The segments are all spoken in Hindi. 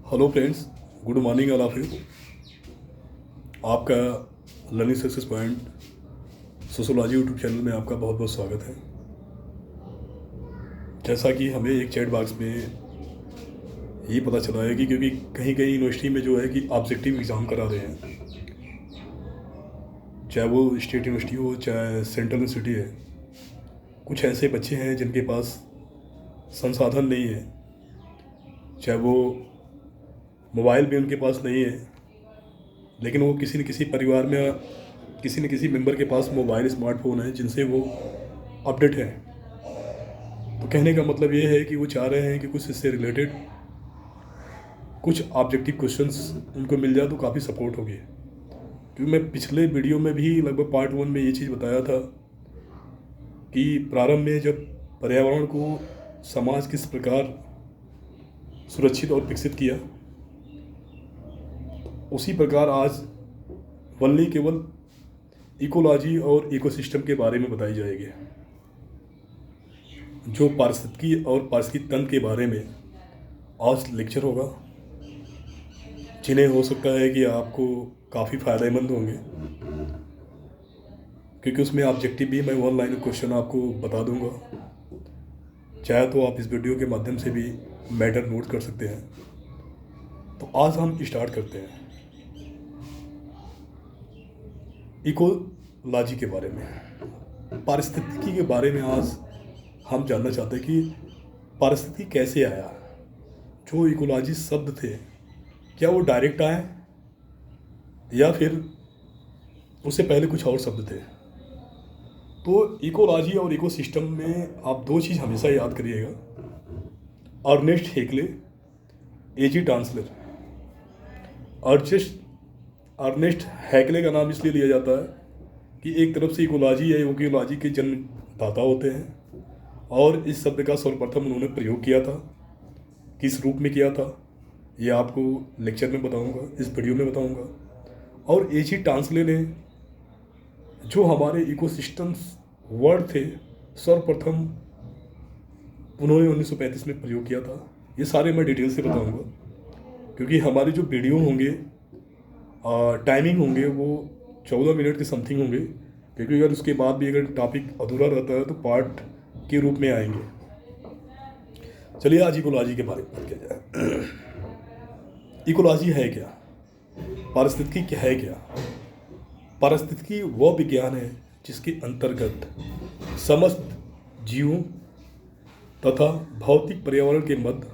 Hello friends, good morning all of you. आपका learning success point sociology YouTube channel में आपका बहुत बहुत स्वागत है। जैसा कि हमें एक चैट बॉक्स में ये पता चला है कि क्योंकि कहीं कहीं यूनिवर्सिटी में जो है कि ऑब्जेक्टिव एग्ज़ाम करा रहे हैं, चाहे वो स्टेट यूनिवर्सिटी हो चाहे सेंट्रल यूनिवर्सिटी है, कुछ ऐसे बच्चे हैं जिनके पास संसाधन नहीं है, चाहे वो मोबाइल भी उनके पास नहीं है, लेकिन वो किसी न किसी परिवार में किसी न किसी मेंबर के पास मोबाइल स्मार्टफोन है जिनसे वो अपडेट है। तो कहने का मतलब ये है कि वो चाह रहे हैं कि कुछ इससे रिलेटेड कुछ ऑब्जेक्टिव क्वेश्चंस उनको मिल जाए तो काफ़ी सपोर्ट होगी। क्योंकि मैं पिछले वीडियो में भी लगभग पार्ट 1 में ये चीज़ बताया था कि प्रारंभ में जब पर्यावरण को समाज किस प्रकार सुरक्षित और विकसित किया, उसी प्रकार आज वनली केवल इकोलॉजी और इकोसिस्टम के बारे में बताई जाएगी। जो पारिस्थितिकी और पारिस्थितिक तंत्र के बारे में आज लेक्चर होगा, जिन्हें हो सकता है कि आपको काफ़ी फ़ायदेमंद होंगे, क्योंकि उसमें ऑब्जेक्टिव भी मैं वन लाइन क्वेश्चन आपको बता दूंगा। चाहे तो आप इस वीडियो के माध्यम से भी मैटर नोट कर सकते हैं। तो आज हम स्टार्ट करते हैं इकोलॉजी के बारे में। पारिस्थितिकी के बारे में आज हम जानना चाहते हैं कि पारिस्थितिकी कैसे आया। जो इकोलॉजी शब्द थे, क्या वो डायरेक्ट आए या फिर उससे पहले कुछ और शब्द थे? तो इकोलॉजी और इकोसिस्टम में आप दो चीज़ हमेशा याद करिएगा। अर्नेस्ट हेक्ले, एजी टांसलर। अर्नेस्ट हैकले का नाम इसलिए लिया जाता है कि एक तरफ से इकोलॉजी या इकोलॉजी के जन्मदाता होते हैं, और इस शब्द का सर्वप्रथम उन्होंने प्रयोग किया था। किस रूप में किया था ये आपको लेक्चर में बताऊंगा, इस वीडियो में बताऊंगा। और एजी टांसले ने जो हमारे इकोसिस्टम्स वर्ड थे, सर्वप्रथम उन्होंने 1935 में प्रयोग किया था। ये सारे मैं डिटेल से बताऊंगा, क्योंकि हमारे जो वीडियो होंगे टाइमिंग होंगे वो 14 मिनट के समथिंग होंगे, क्योंकि अगर उसके बाद भी अगर टॉपिक अधूरा रहता है तो पार्ट के रूप में आएंगे। चलिए आज इकोलॉजी के बारे में बात किया जाए। इकोलॉजी है क्या? पारिस्थितिकी क्या है? क्या पारिस्थितिकी वह विज्ञान है जिसके अंतर्गत समस्त जीवों तथा भौतिक पर्यावरण के मध्य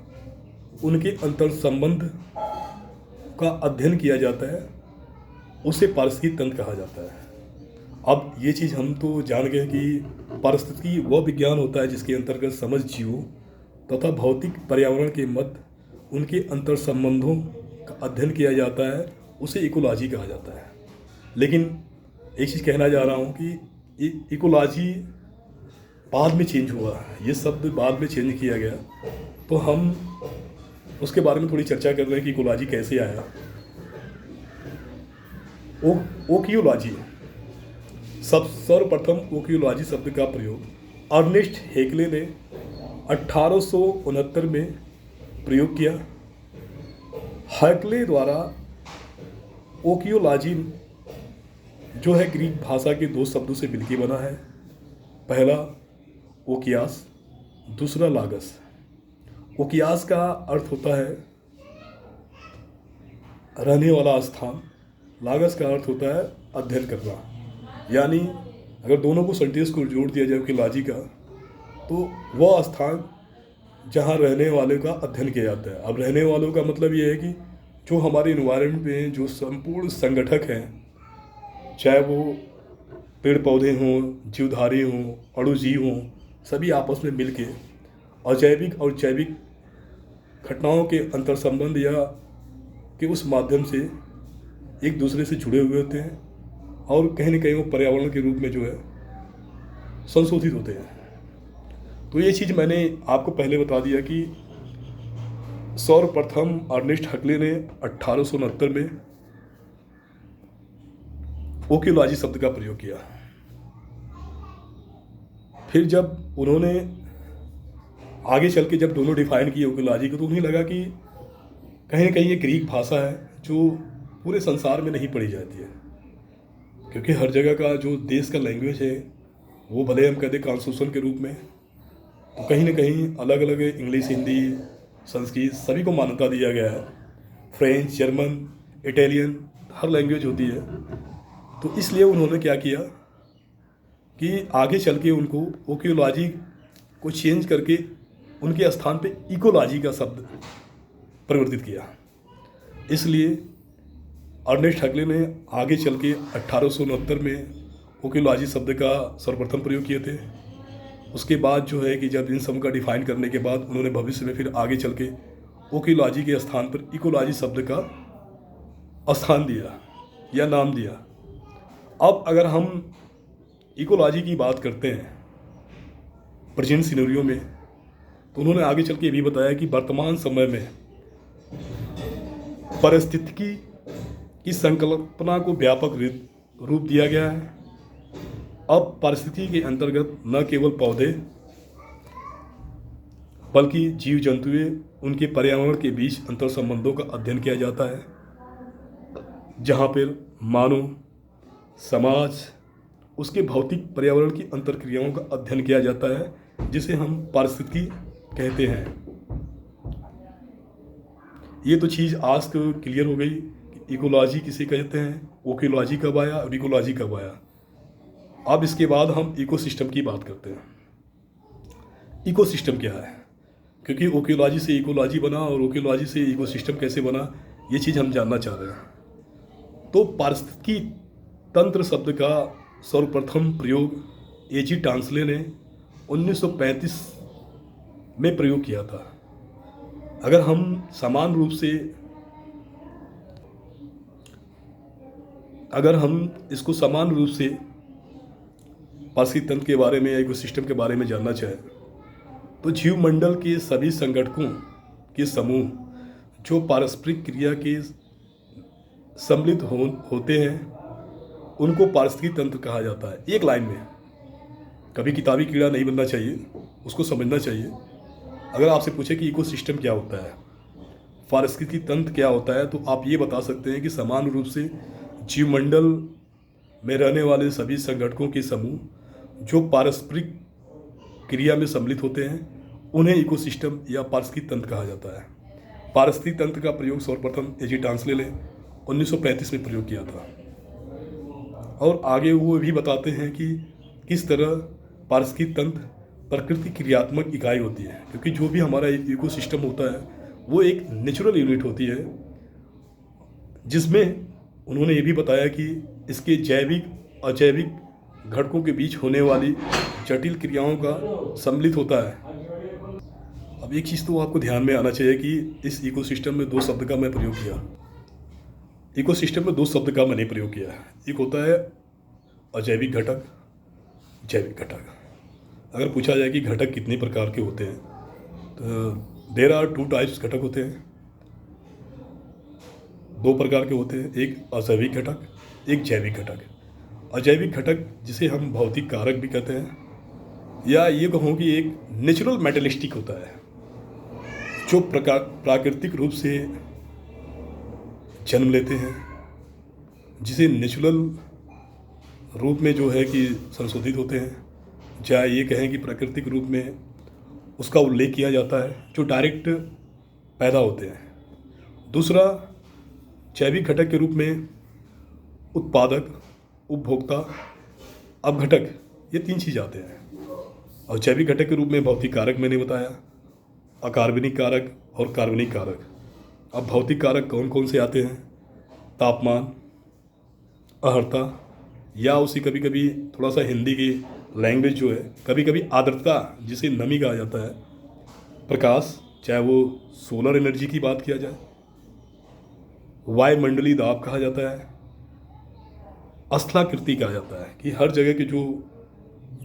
उनके अंतर संबंध का अध्ययन किया जाता है। उसे पारिस्थितिकी तंत्र कहा जाता है। अब ये चीज़ हम तो जान गए कि पारिस्थितिकी वह विज्ञान होता है जिसके अंतर्गत समस्त जीवों तथा भौतिक पर्यावरण के मध्य उनके अंतर संबंधों का अध्ययन किया जाता है। उसे इकोलॉजी कहा जाता है। लेकिन एक चीज़ कहना जा रहा हूँ कि इकोलॉजी बाद में चेंज हुआ, ये शब्द बाद में चेंज किया गया। तो हम उसके बारे में थोड़ी चर्चा कर रहे हैं कि इकोलॉजी कैसे आया। ओकियोलॉजी, सर्वप्रथम ओकियोलॉजी शब्द का प्रयोग अर्नेस्ट हेक्ले ने 1869 में प्रयोग किया। हेक्ले द्वारा ओकियोलॉजी जो है ग्रीक भाषा के दो शब्दों से मिलकर बना है। पहला ओकियास, दूसरा लागस। ओकियास का अर्थ होता है रहने वाला स्थान, लागस का अर्थ होता है अध्ययन करना। यानी अगर दोनों को सेंटेंस को जोड़ दिया जाए ओकियोलॉजी का, तो वह स्थान जहाँ रहने वाले का अध्ययन किया जाता है। अब रहने वालों का मतलब ये है कि जो हमारे इन्वायरमेंट में जो संपूर्ण संगठक हैं, चाहे वो पेड़ पौधे हों, जीवधारी हों, अणुजीव हों, सभी आपस में मिल के अजैविक और जैविक घटनाओं के अंतर संबंध या के उस माध्यम से एक दूसरे से जुड़े हुए होते हैं, और कहीं न कहीं वो पर्यावरण के रूप में जो है संशोधित होते हैं। तो ये चीज़ मैंने आपको पहले बता दिया कि सर्वप्रथम अर्नेस्ट हेक्ले ने 1869 में ओकियोलॉजी शब्द का प्रयोग किया। फिर जब उन्होंने आगे चल के जब दोनों डिफाइन किए ओकियोलॉजी को, तो उन्हें लगा कि कहीं ना कहीं ये ग्रीक भाषा है जो पूरे संसार में नहीं पढ़ी जाती है, क्योंकि हर जगह का जो देश का लैंग्वेज है वो भले हम कहते कॉन्स्टिट्यूशन के रूप में, तो कहीं ना कहीं अलग अलग इंग्लिश, हिंदी, संस्कृत सभी को मान्यता दिया गया है। फ्रेंच, जर्मन, इटालियन हर लैंग्वेज होती है। तो इसलिए उन्होंने क्या किया कि आगे चल के उनको ओकियोलॉजी को चेंज करके उनके स्थान पे इकोलॉजी का शब्द परिवर्तित किया। इसलिए अर्नेस्ट हैक्ले ने आगे चल के 1869 में ओकियोलॉजी शब्द का सर्वप्रथम प्रयोग किए थे। उसके बाद जो है कि जब इन सब का डिफाइन करने के बाद उन्होंने भविष्य में फिर आगे चल के ओकियोलॉजी के स्थान पर इकोलॉजी शब्द का स्थान दिया या नाम दिया। अब अगर हम इकोलॉजी की बात करते हैं प्रेजेंट सिनेरियो में, तो उन्होंने आगे चल के ये भी बताया कि वर्तमान समय में पारिस्थितिकी की संकल्पना को व्यापक रूप दिया गया है। अब पारिस्थितिकी के अंतर्गत न केवल पौधे बल्कि जीव जंतुएं, उनके पर्यावरण के बीच अंतर संबंधों का अध्ययन किया जाता है, जहाँ पर मानव समाज उसके भौतिक पर्यावरण की अंतर्क्रियाओं का अध्ययन किया जाता है, जिसे हम पारिस्थितिकी कहते हैं। ये तो चीज़ आज तो क्लियर हो गई कि इकोलॉजी किसे कहते हैं, ओकियोलॉजी कब आया और इकोलॉजी कब आया। अब इसके बाद हम इकोसिस्टम की बात करते हैं। इकोसिस्टम क्या है, क्योंकि ओकियोलॉजी से इकोलॉजी बना और ओकियोलॉजी से इकोसिस्टम कैसे बना, ये चीज़ हम जानना चाह रहे हैं। तो पारिस्थितिकी तंत्र शब्द का सर्वप्रथम प्रयोग एजी टांसले ने 1935 में प्रयोग किया था। अगर हम समान रूप से इसको समान रूप से पारिस्थितिक तंत्र के बारे में या इकोसिस्टम के बारे में जानना चाहें, तो जीवमंडल के सभी संगठकों के समूह जो पारस्परिक क्रिया के सम्मिलित होते हैं उनको पारिस्थितिक तंत्र कहा जाता है। एक लाइन में, कभी किताबी कीड़ा नहीं बनना चाहिए, उसको समझना चाहिए। अगर आपसे पूछे कि इकोसिस्टम क्या होता है, पारिस्थितिक तंत्र क्या होता है, तो आप ये बता सकते हैं कि समान रूप से जीवमंडल में रहने वाले सभी संगठकों के समूह जो पारस्परिक क्रिया में सम्मिलित होते हैं उन्हें इकोसिस्टम या पारिस्थितिक तंत्र कहा जाता है। पारिस्थितिक तंत्र का प्रयोग सर्वप्रथम एजी टांसले ने 1935 में प्रयोग किया था। और आगे वो भी बताते हैं कि किस तरह पारिस्थितिक तंत्र प्रकृति क्रियात्मक इकाई होती है, क्योंकि जो भी हमारा इकोसिस्टम होता है वो एक नेचुरल यूनिट होती है, जिसमें उन्होंने ये भी बताया कि इसके जैविक अजैविक घटकों के बीच होने वाली जटिल क्रियाओं का सम्मिलित होता है। अब एक चीज़ तो आपको ध्यान में आना चाहिए कि इस इकोसिस्टम में दो शब्द का मैं प्रयोग किया। इकोसिस्टम में दो शब्द का मैंने प्रयोग किया। एक होता है अजैविक घटक, जैविक घटक। अगर पूछा जाए कि घटक कितने प्रकार के होते हैं, तो देयर आर 2 टाइप्स घटक होते हैं, 2 प्रकार के होते हैं, एक अजैविक घटक, एक जैविक घटक। अजैविक घटक जिसे हम भौतिक कारक भी कहते हैं, या ये कहूँ कि एक नेचुरल मेटलिस्टिक होता है जो प्राकृतिक रूप से जन्म लेते हैं, जिसे नेचुरल रूप में जो है कि संशोधित होते हैं, चाहे ये कहें कि प्राकृतिक रूप में उसका उल्लेख किया जाता है, जो डायरेक्ट पैदा होते हैं। दूसरा जैविक घटक के रूप में उत्पादक, उपभोक्ता, अपघटक, ये 3 चीज़ आते हैं। और जैविक घटक के रूप में भौतिक कारक मैंने बताया, अकार्बनिक कारक और कार्बनिक कारक। अब भौतिक कारक कौन कौन से आते हैं? तापमान, अर्हता, या उसी कभी कभी थोड़ा सा हिंदी की लैंग्वेज जो है, कभी कभी आर्द्रता जिसे नमी कहा जाता है, प्रकाश, चाहे वो सोलर एनर्जी की बात किया जाए, वायुमंडलीय दाब कहा जाता है, स्थलाकृति कहा जाता है कि हर जगह की जो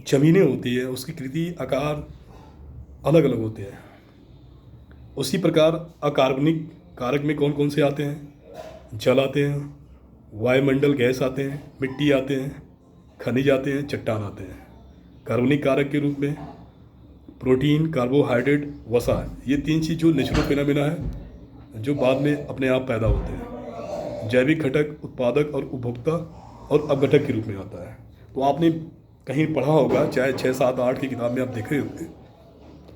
ज़मीनें होती है उसकी कृति आकार अलग अलग होते हैं। उसी प्रकार अकार्बनिक कारक में कौन कौन से आते हैं? जल आते हैं, वायुमंडल गैस आते हैं, मिट्टी आते हैं, खनिज आते हैं, चट्टान आते हैं। कार्बनिक कारक के रूप में प्रोटीन, कार्बोहाइड्रेट, वसा, ये 3 चीज़ जो नेचुरल फिनोमेना है, जो बाद में अपने आप पैदा होते हैं। जैविक घटक उत्पादक और उपभोक्ता और अपघटक के रूप में आता है। तो आपने कहीं पढ़ा होगा, चाहे 6, 7, 8 की किताब में आप देखे होंगे,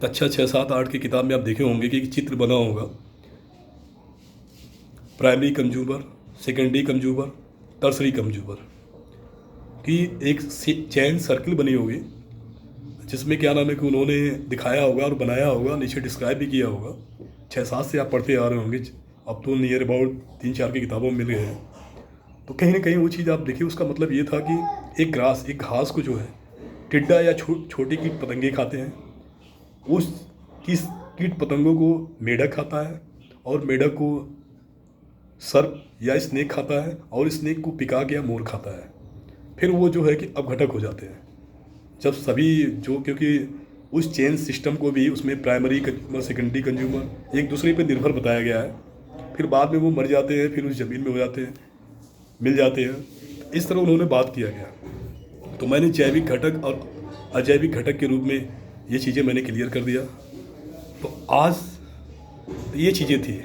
कक्षा 6, 7, 8 की किताब में आप देखे होंगे कि एक चित्र बना होगा, primary consumer, secondary consumer, tertiary consumer की एक चैन सर्किल बनी होगी, जिसमें क्या नाम है कि उन्होंने दिखाया होगा और बनाया होगा, नीचे डिस्क्राइब भी किया होगा। 6-7 से आप पढ़ते आ रहे होंगे, अब तो नियर अबाउट 3-4 की किताबों में मिल गए हैं। तो कहीं ना कहीं वो चीज़ आप देखिए, उसका मतलब ये था कि एक घास को जो है टिड्डा या छोटी कीट पतंगे खाते हैं, उस किस कीट पतंगों को मेढक खाता है और मेढक को सर्प या स्नेक खाता है और स्नेक को पिकाक या मोर खाता है। फिर वो जो है कि अपघटक हो जाते हैं जब सभी जो, क्योंकि उस चेन सिस्टम को भी उसमें प्राइमरी कंज्यूमर, सेकेंडरी कंज्यूमर एक दूसरे पर निर्भर बताया गया है। फिर बाद में वो मर जाते हैं, फिर उस ज़मीन में हो जाते हैं, मिल जाते हैं। इस तरह उन्होंने बात किया गया। तो मैंने जैविक घटक और अजैविक घटक के रूप में ये चीज़ें मैंने क्लियर कर दिया। तो आज ये चीज़ें थी।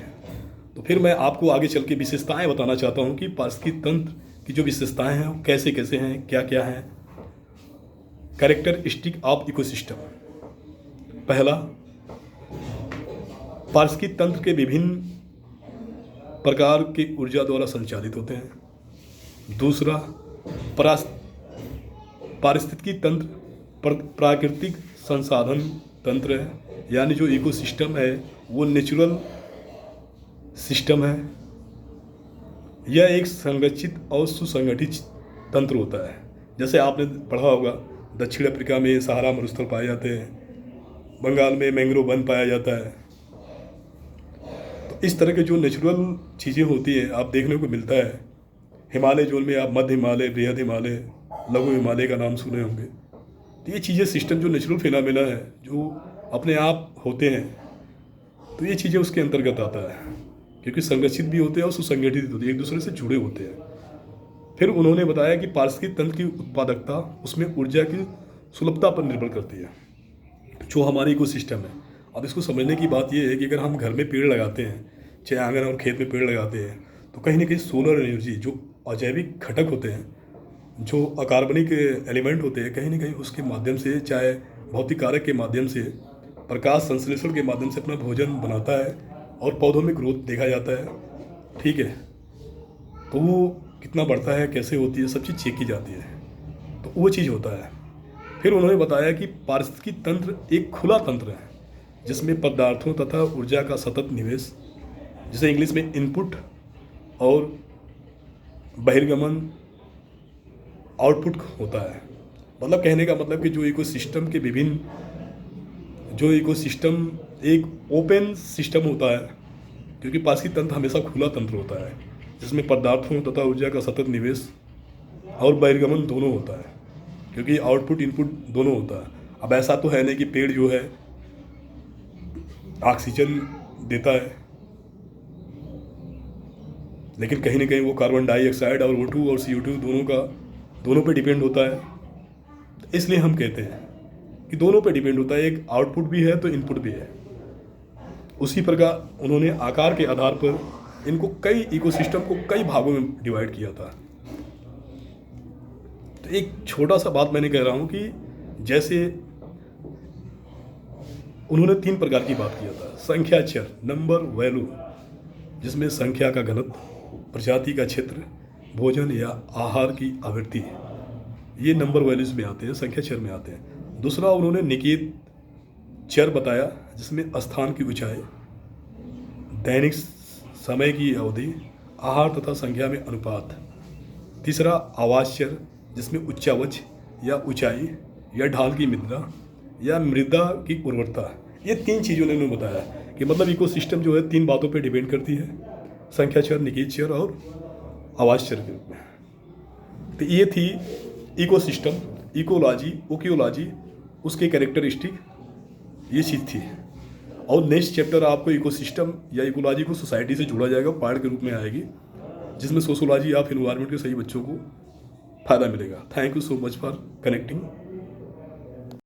तो फिर मैं आपको आगे चल के विशेषताएँ बताना चाहता हूँ कि पारिस्थितिकी तंत्र की जो विशेषताएँ हैं वो कैसे कैसे हैं, क्या क्या हैं। Characteristic of ecosystem. पहला, पारिस्थितिकी तंत्र के विभिन्न प्रकार के ऊर्जा द्वारा संचालित होते हैं। दूसरा, पारिस्थितिकी तंत्र प्राकृतिक संसाधन तंत्र है, यानी जो इकोसिस्टम है वो नेचुरल सिस्टम है। यह एक संरचित और सुसंगठित तंत्र होता है। जैसे आपने पढ़ा होगा, दक्षिण अफ्रीका में सहारा मरुस्थल पाए जाते हैं, बंगाल में मैंग्रोव वन पाया जाता है। तो इस तरह के जो नेचुरल चीज़ें होती हैं आप देखने को मिलता है। हिमालय जोन में आप मध्य हिमालय, बृहद हिमालय, लघु हिमालय का नाम सुने होंगे। तो ये चीज़ें सिस्टम जो नेचुरल फिनोमेना है जो अपने आप होते हैं, तो ये चीज़ें उसके अंतर्गत आता है, क्योंकि संरचित भी होते हैं और सुसंगठित होते हैं, एक दूसरे से जुड़े होते हैं। फिर उन्होंने बताया कि पारिस्थितिकी तंत्र की उत्पादकता उसमें ऊर्जा की सुलभता पर निर्भर करती है, जो हमारी इकोसिस्टम है। अब इसको समझने की बात यह है कि अगर हम घर में पेड़ लगाते हैं, चाहे आंगन और खेत में पेड़ लगाते हैं, तो कहीं ना कहीं सोलर एनर्जी, जो अजैविक घटक होते हैं, जो अकार्बनिक एलिमेंट होते हैं, कहीं ना कहीं उसके माध्यम से, चाहे भौतिक कारक के माध्यम से, प्रकाश संश्लेषण के माध्यम से अपना भोजन बनाता है और पौधों में ग्रोथ देखा जाता है। ठीक है, तो वो कितना बढ़ता है, कैसे होती है, सब चीज़ चेक की जाती है। तो वो चीज़ होता है। फिर उन्होंने बताया कि पारिस्थितिकी तंत्र एक खुला तंत्र है, जिसमें पदार्थों तथा ऊर्जा का सतत निवेश, जिसे इंग्लिश में इनपुट और बहिर्गमन, आउटपुट होता है। मतलब कहने का मतलब कि जो इकोसिस्टम के विभिन्न, जो इकोसिस्टम एक ओपन सिस्टम होता है, क्योंकि पारिस्थितिकी तंत्र हमेशा खुला तंत्र होता है, जिसमें पदार्थों तथा ऊर्जा का सतत निवेश और बहिर्गमन दोनों होता है, क्योंकि आउटपुट इनपुट दोनों होता है। अब ऐसा तो है नहीं कि पेड़ जो है ऑक्सीजन देता है, लेकिन कहीं ना कहीं वो कार्बन डाइऑक्साइड और O2 और CO2 दोनों पे डिपेंड होता है। इसलिए हम कहते हैं कि दोनों पे डिपेंड होता है, एक आउटपुट भी है तो इनपुट भी है। उसी प्रकार उन्होंने आकार के आधार पर इनको कई इकोसिस्टम को कई भागों में डिवाइड किया था। तो एक छोटा सा बात मैंने कह रहा हूँ कि जैसे उन्होंने 3 प्रकार की बात किया था। संख्या चर, नंबर वैल्यू, जिसमें संख्या का घनत्व, प्रजाति का क्षेत्र, भोजन या आहार की आवृत्ति, ये नंबर वैल्यूज में आते हैं, संख्या चर में आते हैं। दूसरा उन्होंने निकेत चर बताया, जिसमें स्थान की ऊंचाई, दैनिक समय की अवधि, आहार तथा संख्या में अनुपात। तीसरा आवास चर, जिसमें उच्चावच या ऊंचाई या ढाल की मृदा या मृदा की उर्वरता। ये 3 चीज़ों ने उन्होंने बताया कि मतलब इकोसिस्टम जो है 3 बातों पे डिपेंड करती है, संख्या चर, निकेत चर और आवास चर के रूप में। तो ये थी इकोसिस्टम, इकोलॉजी, ओकियोलॉजी, उसके कैरेक्टरिस्टिक, ये चीज़ थी। और नेक्स्ट चैप्टर आपको इकोसिस्टम या इकोलॉजी को सोसाइटी से जोड़ा जाएगा, पार्ट के रूप में आएगी, जिसमें सोशोलॉजी ऑफ एनवायरनमेंट के सही बच्चों को फ़ायदा मिलेगा। Thank you so much for connecting.